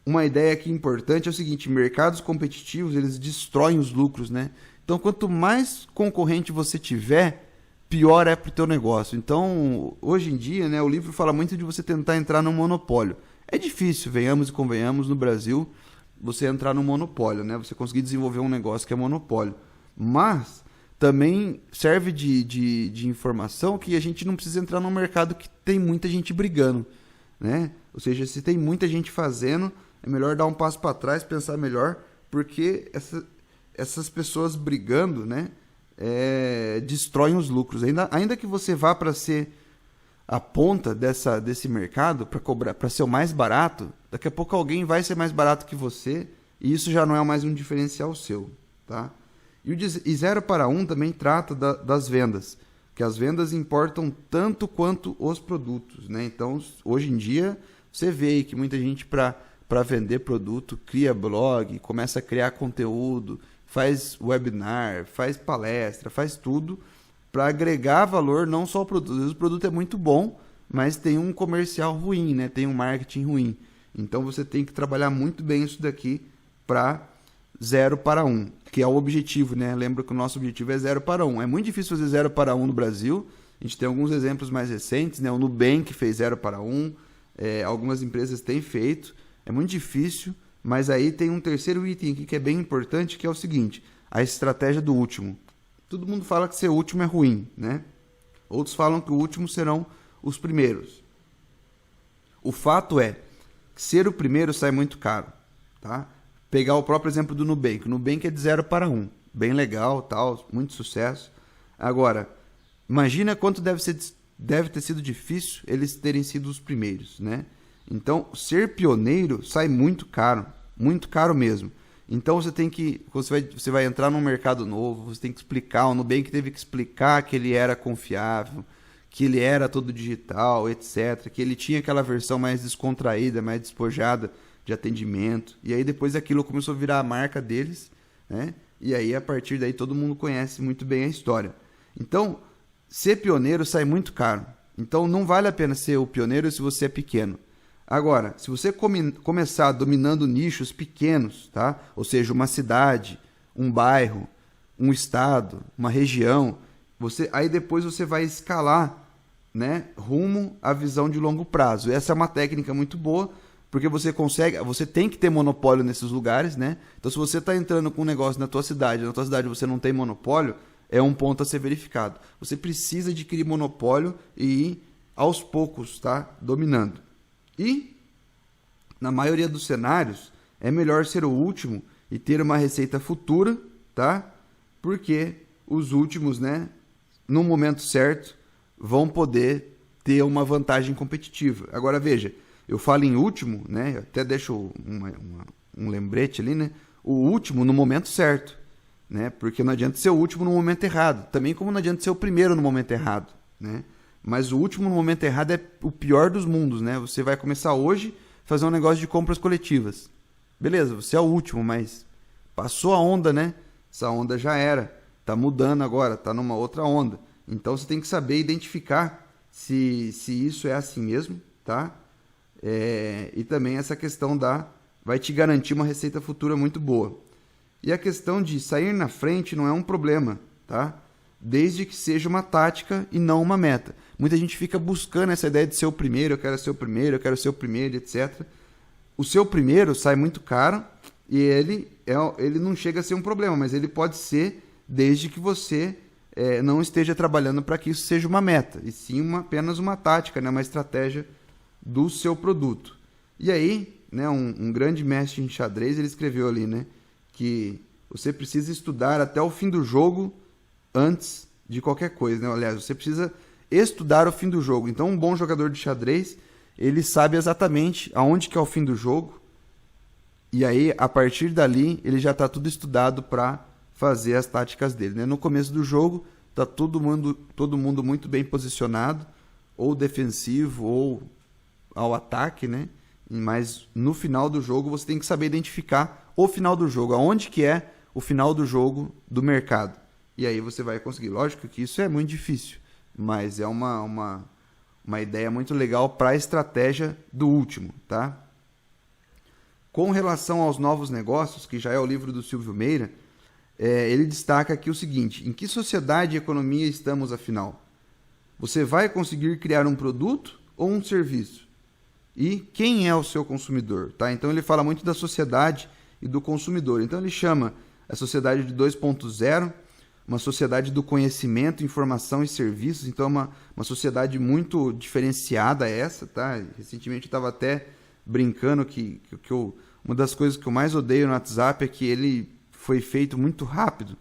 uma ideia aqui importante é o seguinte: mercados competitivos, eles destroem os lucros, né? Então, quanto mais concorrente você tiver, pior é para o teu negócio. Então, hoje em dia, né, o livro fala muito de você tentar entrar num monopólio. É difícil, venhamos e convenhamos, no Brasil, você entrar num monopólio, né? Você conseguir desenvolver um negócio que é monopólio. Mas também serve de informação que a gente não precisa entrar num mercado que tem muita gente brigando, né? Ou seja, se tem muita gente fazendo, é melhor dar um passo para trás, pensar melhor, porque essas pessoas brigando, né, destroem os lucros. Ainda que você vá para ser a ponta desse mercado, para ser o mais barato, daqui a pouco alguém vai ser mais barato que você, e isso já não é mais um diferencial seu, tá? E 0 para 1 também trata das vendas, que as vendas importam tanto quanto os produtos, né? Então, hoje em dia, você vê aí que muita gente, para vender produto, cria blog, começa a criar conteúdo, faz webinar, faz palestra, faz tudo para agregar valor, não só ao produto. Às vezes o produto é muito bom, mas tem um comercial ruim, né? Tem um marketing ruim. Então você tem que trabalhar muito bem isso daqui para 0 para 1, que é o objetivo, né? Lembra que o nosso objetivo é 0 para 1. É muito difícil fazer 0 para 1 no Brasil. A gente tem alguns exemplos mais recentes, né? O Nubank fez 0 para 1, algumas empresas têm feito. É muito difícil, mas aí tem um terceiro item aqui que é bem importante, que é o seguinte: a estratégia do último. Todo mundo fala que ser último é ruim, né? Outros falam que o último serão os primeiros. O fato é que ser o primeiro sai muito caro, tá? Pegar o próprio exemplo do Nubank. O Nubank é de 0 para 1. Bem legal, tal, muito sucesso. Agora, imagina quanto deve ter sido difícil eles terem sido os primeiros, né? Então, ser pioneiro sai muito caro mesmo. Então você vai entrar num mercado novo, você tem que explicar, o Nubank teve que explicar que ele era confiável, que ele era todo digital, etc. Que ele tinha aquela versão mais descontraída, mais despojada de atendimento. E aí depois aquilo começou a virar a marca deles, né? E aí a partir daí todo mundo conhece muito bem a história. Então, ser pioneiro sai muito caro. Então não vale a pena ser o pioneiro se você é pequeno. Agora, se você começar dominando nichos pequenos, tá? Ou seja, uma cidade, um bairro, um estado, uma região, aí depois você vai escalar, né, rumo à visão de longo prazo. Essa é uma técnica muito boa, porque você tem que ter monopólio nesses lugares, né? Então, se você está entrando com um negócio na tua cidade você não tem monopólio, é um ponto a ser verificado. Você precisa adquirir monopólio e ir aos poucos, tá? Dominando. E, na maioria dos cenários, é melhor ser o último e ter uma receita futura, tá? Porque os últimos, né, no momento certo, vão poder ter uma vantagem competitiva. Agora, veja, eu falo em último, né? Eu até deixo um lembrete ali, né? O último no momento certo, né? Porque não adianta ser o último no momento errado. Também como não adianta ser o primeiro no momento errado, né? Mas o último no momento errado é o pior dos mundos, né? Você vai começar hoje a fazer um negócio de compras coletivas. Beleza, você é o último, mas passou a onda, né? Essa onda já era. Tá mudando agora, tá numa outra onda. Então você tem que saber identificar se isso é assim mesmo, tá? E também essa questão vai te garantir uma receita futura muito boa. E a questão de sair na frente não é um problema, tá? Desde que seja uma tática e não uma meta. Muita gente fica buscando essa ideia de ser o primeiro, eu quero ser o primeiro, eu quero ser o primeiro, etc. O seu primeiro sai muito caro e ele não chega a ser um problema, mas ele pode ser desde que você não esteja trabalhando para que isso seja uma meta, e sim apenas uma tática, né, uma estratégia do seu produto. E aí, né, um grande mestre em xadrez, ele escreveu ali, né, que você precisa estudar até o fim do jogo antes de qualquer coisa, né? Aliás, você precisa estudar o fim do jogo. Então, um bom jogador de xadrez, ele sabe exatamente aonde que é o fim do jogo, e aí, a partir dali, ele já está tudo estudado para fazer as táticas dele, né? No começo do jogo, está todo mundo muito bem posicionado, ou defensivo, ou ao ataque, né? Mas no final do jogo, você tem que saber identificar o final do jogo, aonde que é o final do jogo do mercado. E aí você vai conseguir. Lógico que isso é muito difícil, mas é uma ideia muito legal para a estratégia do último, tá? Com relação aos novos negócios, que já é o livro do Silvio Meira, ele destaca aqui o seguinte: em que sociedade e economia estamos, afinal? Você vai conseguir criar um produto ou um serviço? E quem é o seu consumidor? Tá? Então ele fala muito da sociedade e do consumidor. Então ele chama a sociedade de 2.0, uma sociedade do conhecimento, informação e serviços. Então é uma sociedade muito diferenciada essa. Tá? Recentemente eu estava até brincando que uma das coisas que eu mais odeio no WhatsApp é que ele foi feito muito rápido.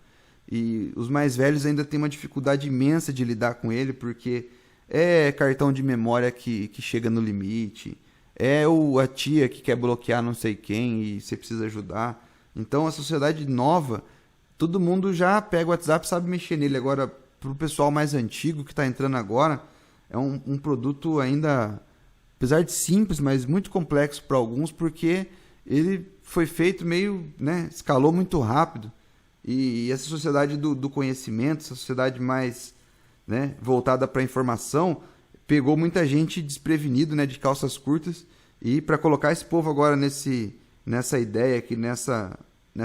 E os mais velhos ainda têm uma dificuldade imensa de lidar com ele, porque é cartão de memória que chega no limite, é a tia que quer bloquear não sei quem e você precisa ajudar. Então a sociedade nova, todo mundo já pega o WhatsApp e sabe mexer nele. Agora, para o pessoal mais antigo que está entrando agora, é um produto ainda, apesar de simples, mas muito complexo para alguns, porque ele foi feito meio, né, escalou muito rápido. E essa sociedade do conhecimento, essa sociedade mais, né, voltada para a informação, pegou muita gente desprevenido, né, de calças curtas, e para colocar esse povo agora nessa ideia aqui, nessa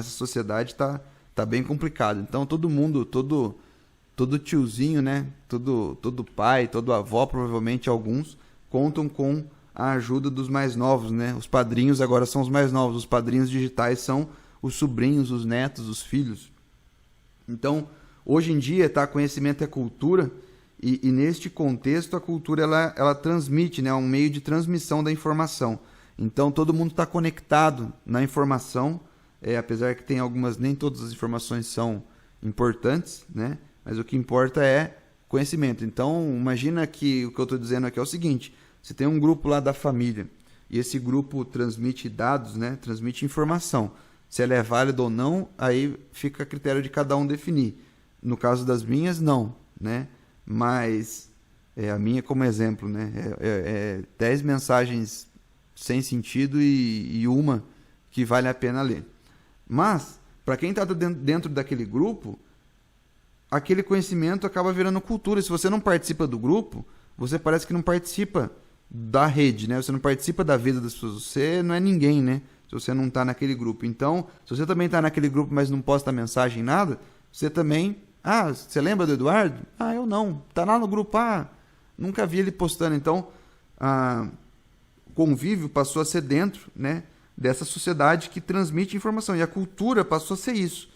sociedade, tá bem complicado. Então todo mundo, todo tiozinho, né, todo pai, todo avó, provavelmente alguns, contam com a ajuda dos mais novos, né? Os padrinhos agora são os mais novos, os padrinhos digitais são os sobrinhos, os netos, os filhos. Então, hoje em dia, tá, conhecimento é cultura, e neste contexto a cultura ela transmite, né, um meio de transmissão da informação. Então, todo mundo está conectado na informação, apesar que tem nem todas as informações são importantes, né? Mas o que importa é conhecimento. Então, imagina que o que eu estou dizendo aqui é o seguinte: você tem um grupo lá da família, e esse grupo transmite dados, né? Transmite informação. Se ela é válida ou não, aí fica a critério de cada um definir. No caso das minhas, não, né? Mas a minha como exemplo, né? 10 mensagens sem sentido e uma que vale a pena ler. Mas, para quem está dentro daquele grupo, aquele conhecimento acaba virando cultura. Se você não participa do grupo, você parece que não participa da rede, né? Você não participa da vida das pessoas. Você não é ninguém, né? Se você não está naquele grupo. Então, se você também está naquele grupo, mas não posta mensagem, nada, você também... Ah, você lembra do Eduardo? Ah, eu não. Tá lá no grupo. Ah, nunca vi ele postando. Então, o convívio passou a ser dentro, né, dessa sociedade que transmite informação. E a cultura passou a ser isso.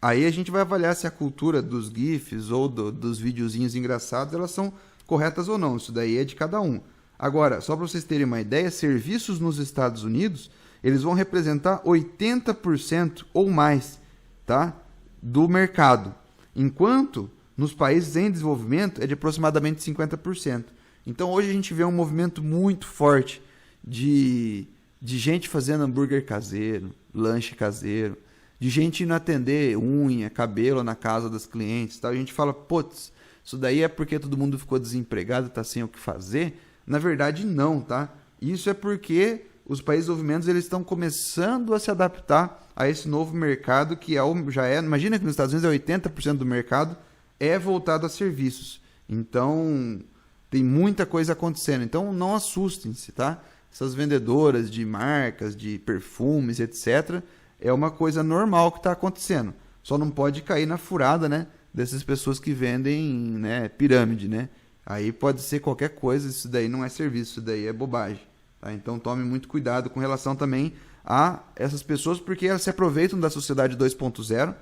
Aí a gente vai avaliar se a cultura dos GIFs ou dos videozinhos engraçados, elas são corretas ou não. Isso daí é de cada um. Agora, só para vocês terem uma ideia, serviços nos Estados Unidos, eles vão representar 80% ou mais, tá, do mercado. Enquanto nos países em desenvolvimento é de aproximadamente 50%. Então hoje a gente vê um movimento muito forte de gente fazendo hambúrguer caseiro, lanche caseiro, de gente indo atender unha, cabelo na casa das clientes. Tá? A gente fala, putz, isso daí é porque todo mundo ficou desempregado, está sem o que fazer. Na verdade não, tá? Isso é porque os países desenvolvimentos eles estão começando a se adaptar a esse novo mercado que imagina que nos Estados Unidos 80% do mercado é voltado a serviços. Então, tem muita coisa acontecendo. Então, não assustem-se, tá? Essas vendedoras de marcas, de perfumes, etc., é uma coisa normal que está acontecendo. Só não pode cair na furada, né, dessas pessoas que vendem, né, pirâmide, né? Aí pode ser qualquer coisa, isso daí não é serviço, isso daí é bobagem. Tá? Então tome muito cuidado com relação também a essas pessoas, porque elas se aproveitam da sociedade 2.0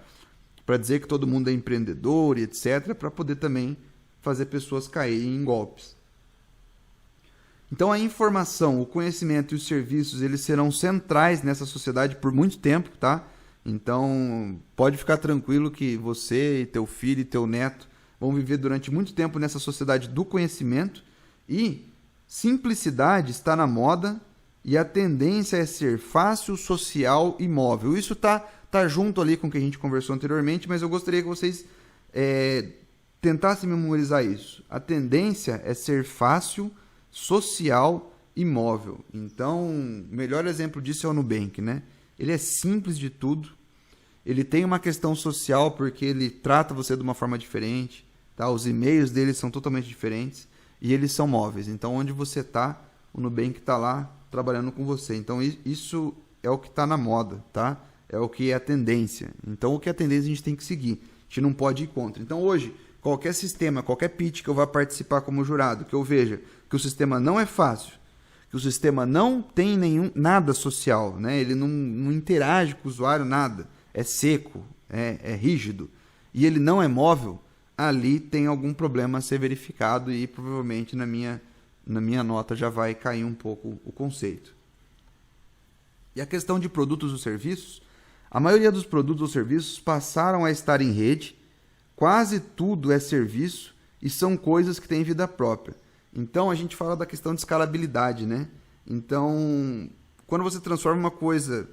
para dizer que todo mundo é empreendedor e etc., para poder também fazer pessoas caírem em golpes. Então a informação, o conhecimento e os serviços, eles serão centrais nessa sociedade por muito tempo, tá? Então pode ficar tranquilo que você e teu filho e teu neto vão viver durante muito tempo nessa sociedade do conhecimento e simplicidade está na moda e a tendência é ser fácil, social e móvel. Isso tá junto ali com o que a gente conversou anteriormente, mas eu gostaria que vocês tentassem memorizar isso. A tendência é ser fácil, social e móvel. Então, o melhor exemplo disso é o Nubank, né? Ele é simples de tudo, ele tem uma questão social porque ele trata você de uma forma diferente, tá? Os e-mails dele são totalmente diferentes e eles são móveis. Então, onde você está, o Nubank está lá trabalhando com você. Então, isso é o que está na moda, tá? É o que é a tendência. Então, o que é a tendência a gente tem que seguir. A gente não pode ir contra. Então, hoje, qualquer sistema, qualquer pitch que eu vá participar como jurado, que eu veja que o sistema não é fácil, que o sistema não tem nada social, né? Ele não interage com o usuário, nada. É seco, é rígido, e ele não é móvel, ali tem algum problema a ser verificado e provavelmente na minha nota já vai cair um pouco o conceito. E a questão de produtos ou serviços, a maioria dos produtos ou serviços passaram a estar em rede, quase tudo é serviço e são coisas que têm vida própria. Então a gente fala da questão de escalabilidade, né? Então, quando você transforma uma coisa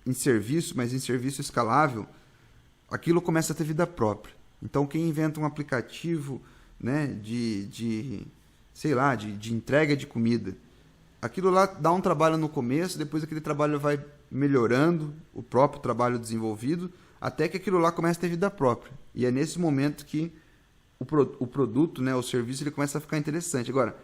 em serviço, mas em serviço escalável, aquilo começa a ter vida própria. Então, quem inventa um aplicativo, né, de entrega de comida, aquilo lá dá um trabalho no começo, depois aquele trabalho vai melhorando, o próprio trabalho desenvolvido, até que aquilo lá começa a ter vida própria. E é nesse momento que o produto, né, o serviço, ele começa a ficar interessante. Agora,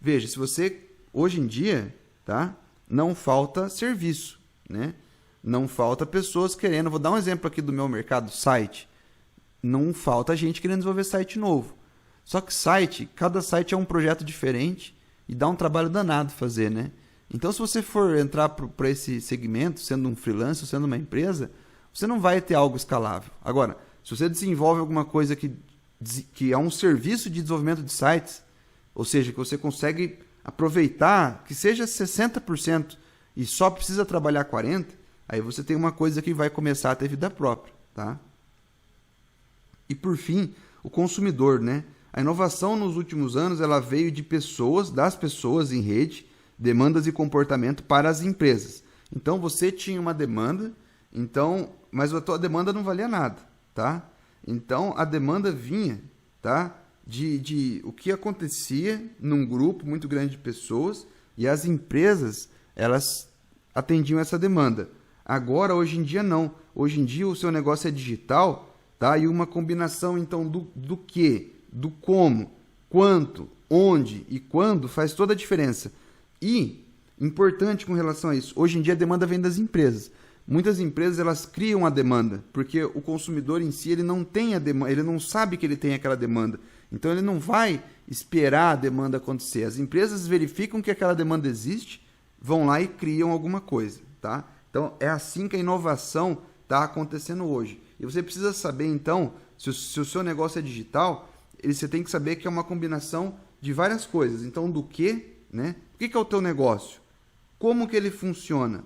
veja, se você, hoje em dia, tá, não falta serviço, né? Não falta pessoas querendo, vou dar um exemplo aqui do meu mercado, site. Não falta gente querendo desenvolver site novo. Só que cada site é um projeto diferente e dá um trabalho danado fazer, né? Então, se você for entrar para esse segmento, sendo um freelancer, sendo uma empresa, você não vai ter algo escalável. Agora, se você desenvolve alguma coisa que é um serviço de desenvolvimento de sites, ou seja, que você consegue aproveitar, que seja 60% e só precisa trabalhar 40%, aí você tem uma coisa que vai começar a ter vida própria, tá? E por fim, o consumidor, né? A inovação nos últimos anos ela veio das pessoas em rede, demandas e comportamento para as empresas. Então você tinha uma demanda Então, mas a tua demanda não valia nada, tá? Então, a demanda vinha, tá? De o que acontecia num grupo muito grande de pessoas e as empresas, elas atendiam essa demanda. Agora, hoje em dia, não. Hoje em dia, o seu negócio é digital, tá? E uma combinação, então, do que, do como, quanto, onde e quando faz toda a diferença. E, importante com relação a isso, hoje em dia a demanda vem das empresas. Muitas empresas, elas criam a demanda, porque o consumidor em si, ele não tem a demanda, ele não sabe que ele tem aquela demanda. Então, ele não vai esperar a demanda acontecer. As empresas verificam que aquela demanda existe, vão lá e criam alguma coisa, tá? Então, é assim que a inovação está acontecendo hoje. E você precisa saber, então, se o seu negócio é digital, você tem que saber que é uma combinação de várias coisas. Então, do que, né? O que é o teu negócio? Como que ele funciona?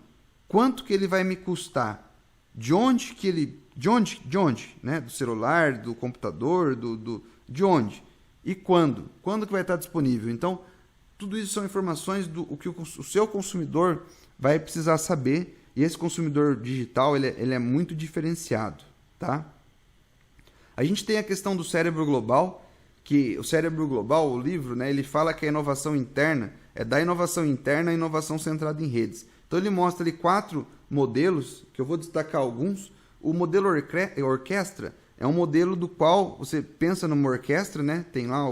Quanto que ele vai me custar? De onde que ele... De onde? Né? Do celular, do computador, de onde? E quando? Quando que vai estar disponível? Então, tudo isso são informações do que o seu consumidor vai precisar saber. E esse consumidor digital, ele é muito diferenciado, tá? A gente tem a questão do cérebro global, que o cérebro global, o livro, né, ele fala que a inovação interna é da inovação interna à inovação centrada em redes. Então ele mostra ali 4 modelos, que eu vou destacar alguns. O modelo orquestra é um modelo do qual você pensa numa orquestra, né? Tem lá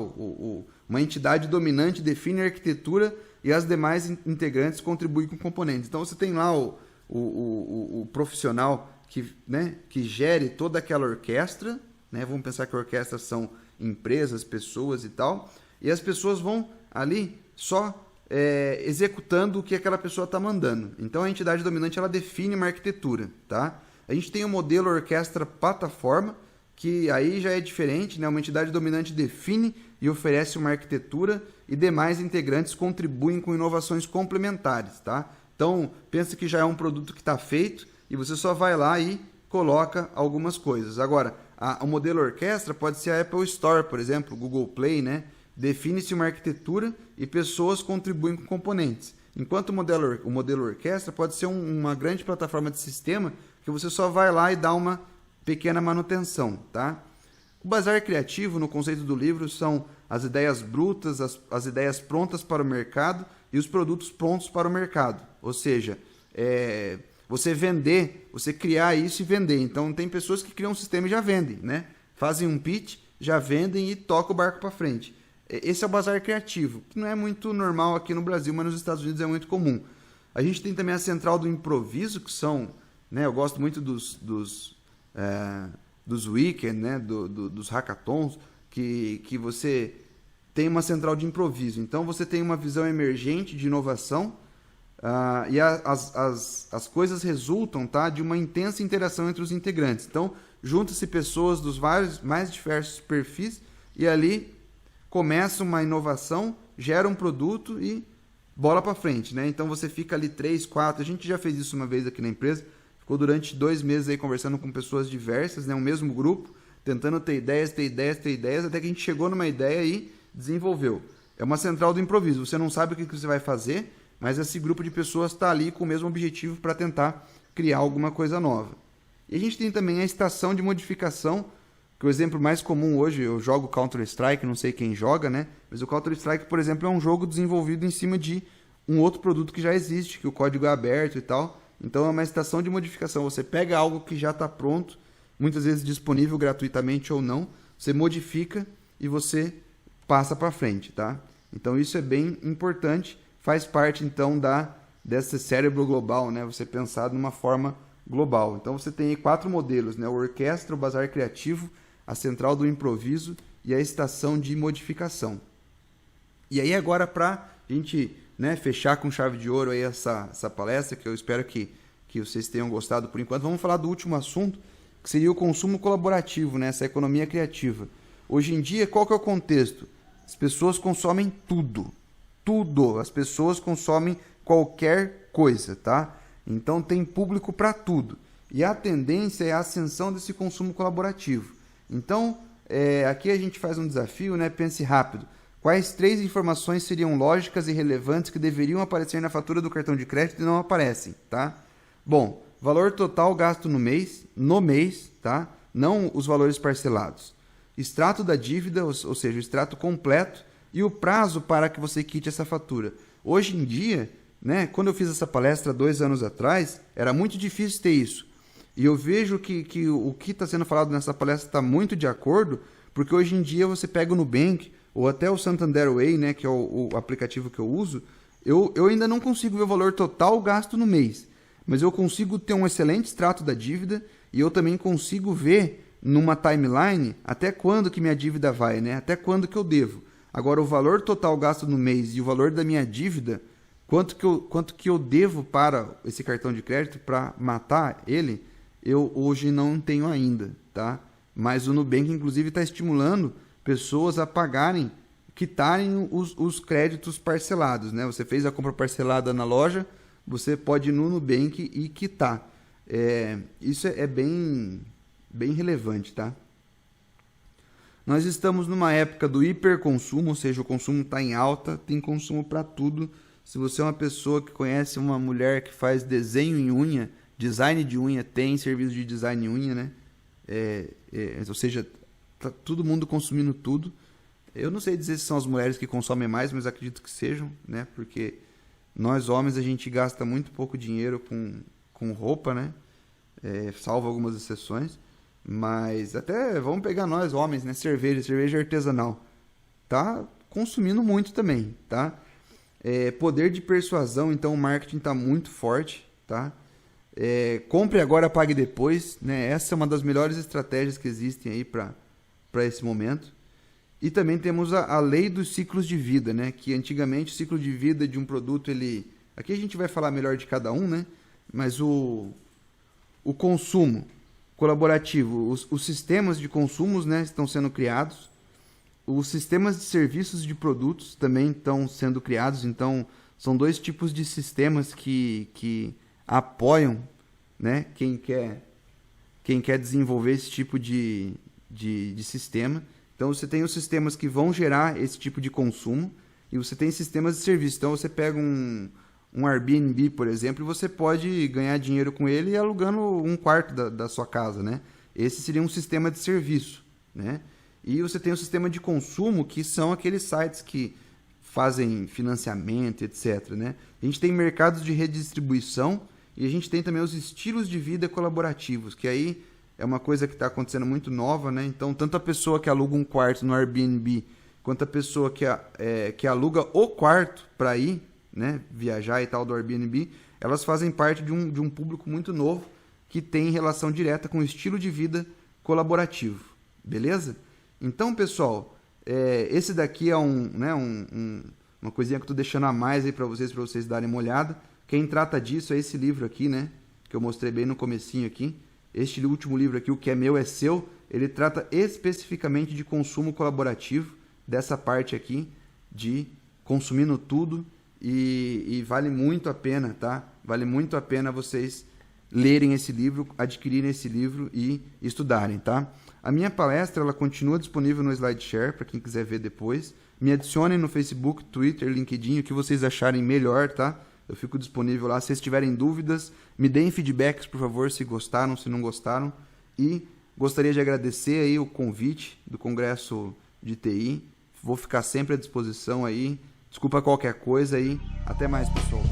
uma entidade dominante define a arquitetura e as demais integrantes contribuem com componentes. Então você tem lá o profissional que gere toda aquela orquestra, né? Vamos pensar que orquestras são empresas, pessoas e tal, e as pessoas vão ali só executando o que aquela pessoa está mandando. Então a entidade dominante, ela define uma arquitetura, tá? A gente tem o modelo orquestra plataforma, que aí já é diferente, né? Uma entidade dominante define e oferece uma arquitetura e demais integrantes contribuem com inovações complementares, tá? Então, pensa que já é um produto que está feito e você só vai lá e coloca algumas coisas. Agora, o modelo orquestra pode ser a Apple Store, por exemplo, o Google Play, né? Define-se uma arquitetura e pessoas contribuem com componentes. Enquanto o modelo orquestra pode ser uma grande plataforma de sistema que você só vai lá e dá uma pequena manutenção, tá? O bazar criativo, no conceito do livro, são as ideias brutas, as ideias prontas para o mercado e os produtos prontos para o mercado. Ou seja, você vender, você criar isso e vender. Então, tem pessoas que criam um sistema e já vendem, né? Fazem um pitch, já vendem e tocam o barco para frente. Esse é o bazar criativo, que não é muito normal aqui no Brasil, mas nos Estados Unidos é muito comum. A gente tem também a central do improviso, que são, né, eu gosto muito dos weekends, né, dos hackathons, que você tem uma central de improviso. Então você tem uma visão emergente de inovação e as coisas resultam, tá, de uma intensa interação entre os integrantes. Então juntam-se pessoas dos vários mais diversos perfis e ali começa uma inovação, gera um produto e bola para frente, né? Então você fica ali 3, 4, a gente já fez isso uma vez aqui na empresa, ficou durante 2 meses aí conversando com pessoas diversas, né? O mesmo grupo, tentando ter ideias, até que a gente chegou numa ideia e desenvolveu. É uma central do improviso, você não sabe o que você vai fazer, mas esse grupo de pessoas está ali com o mesmo objetivo para tentar criar alguma coisa nova. E a gente tem também a estação de modificação, que o exemplo mais comum hoje, eu jogo Counter-Strike, não sei quem joga, né? Mas o Counter-Strike, por exemplo, é um jogo desenvolvido em cima de um outro produto que já existe, que o código é aberto e tal. Então é uma estação de modificação. Você pega algo que já está pronto, muitas vezes disponível gratuitamente ou não, você modifica e você passa para frente, tá? Então isso é bem importante, faz parte então desse cérebro global, né? Você pensar de uma forma global. Então você tem aí 4 modelos, né? O orquestra, o bazar criativo, a central do improviso e a estação de modificação. E aí agora, para a gente, né, fechar com chave de ouro aí essa palestra, que eu espero que vocês tenham gostado por enquanto, vamos falar do último assunto, que seria o consumo colaborativo, né, essa economia criativa. Hoje em dia, qual que é o contexto? As pessoas consomem tudo. As pessoas consomem qualquer coisa, tá? Então tem público para tudo. E a tendência é a ascensão desse consumo colaborativo. Então, aqui a gente faz um desafio, né? Pense rápido. Quais 3 informações seriam lógicas e relevantes que deveriam aparecer na fatura do cartão de crédito e não aparecem, tá? Bom, valor total gasto no mês, tá? Não os valores parcelados. Extrato da dívida, ou seja, o extrato completo e o prazo para que você quite essa fatura. Hoje em dia, né, quando eu fiz essa palestra 2 anos atrás, era muito difícil ter isso. E eu vejo que o que está sendo falado nessa palestra está muito de acordo, porque hoje em dia você pega o Nubank ou até o Santander Way, né, que é o aplicativo que eu uso, eu ainda não consigo ver o valor total gasto no mês, mas eu consigo ter um excelente extrato da dívida e eu também consigo ver numa timeline até quando que minha dívida vai, né? Até quando que eu devo. Agora, o valor total gasto no mês e o valor da minha dívida, quanto que eu devo para esse cartão de crédito para matar ele, eu hoje não tenho ainda, tá? Mas o Nubank, inclusive, está estimulando pessoas a pagarem, quitarem os créditos parcelados, né? Você fez a compra parcelada na loja, você pode ir no Nubank e quitar. Isso é bem relevante, tá? Nós estamos numa época do hiperconsumo, ou seja, o consumo está em alta, tem consumo para tudo. Se você é uma pessoa que conhece uma mulher que faz desenho em unha, design de unha, tem serviço de design em unha, né? Ou seja, tá todo mundo consumindo tudo. Eu não sei dizer se são as mulheres que consomem mais, mas acredito que sejam, né? Porque nós homens a gente gasta muito pouco dinheiro com roupa, né? Salvo algumas exceções. Mas até vamos pegar nós homens, né? Cerveja artesanal. Tá consumindo muito também, tá? Poder de persuasão, então o marketing está muito forte, tá? Compre agora, pague depois, né? Essa é uma das melhores estratégias que existem aí para esse momento. E também temos a lei dos ciclos de vida, né? Que antigamente o ciclo de vida de um produto, aqui a gente vai falar melhor de cada um, né? Mas o consumo colaborativo, os sistemas de consumos, né, estão sendo criados, os sistemas de serviços de produtos também estão sendo criados, então são 2 tipos de sistemas que apoiam, né, quem quer desenvolver esse tipo de sistema. Então você tem os sistemas que vão gerar esse tipo de consumo e você tem sistemas de serviço. Então você pega um Airbnb, por exemplo, e você pode ganhar dinheiro com ele alugando um quarto da sua casa, né? Esse seria um sistema de serviço, né? E você tem o sistema de consumo, que são aqueles sites que fazem financiamento, etc, né? A gente tem mercados de redistribuição e a gente tem também os estilos de vida colaborativos, que aí é uma coisa que está acontecendo muito nova, né? Então, tanto a pessoa que aluga um quarto no Airbnb, quanto a pessoa que aluga o quarto para ir, né, viajar e tal do Airbnb, elas fazem parte de um público muito novo que tem relação direta com o estilo de vida colaborativo, beleza? Então, pessoal, esse daqui é uma coisinha que eu estou deixando a mais aí para vocês darem uma olhada. Quem trata disso é esse livro aqui, né, que eu mostrei bem no comecinho aqui. Este último livro aqui, O Que É Meu É Seu, ele trata especificamente de consumo colaborativo, dessa parte aqui de consumindo tudo. E vale muito a pena, tá? Vale muito a pena vocês lerem esse livro, adquirirem esse livro e estudarem, tá? A minha palestra, ela continua disponível no SlideShare, para quem quiser ver depois. Me adicionem no Facebook, Twitter, LinkedIn, o que vocês acharem melhor, tá? Eu fico disponível lá. Se vocês tiverem dúvidas, me deem feedbacks, por favor, se gostaram, se não gostaram. E gostaria de agradecer aí o convite do Congresso de TI. Vou ficar sempre à disposição aí. Desculpa qualquer coisa aí. Até mais, pessoal.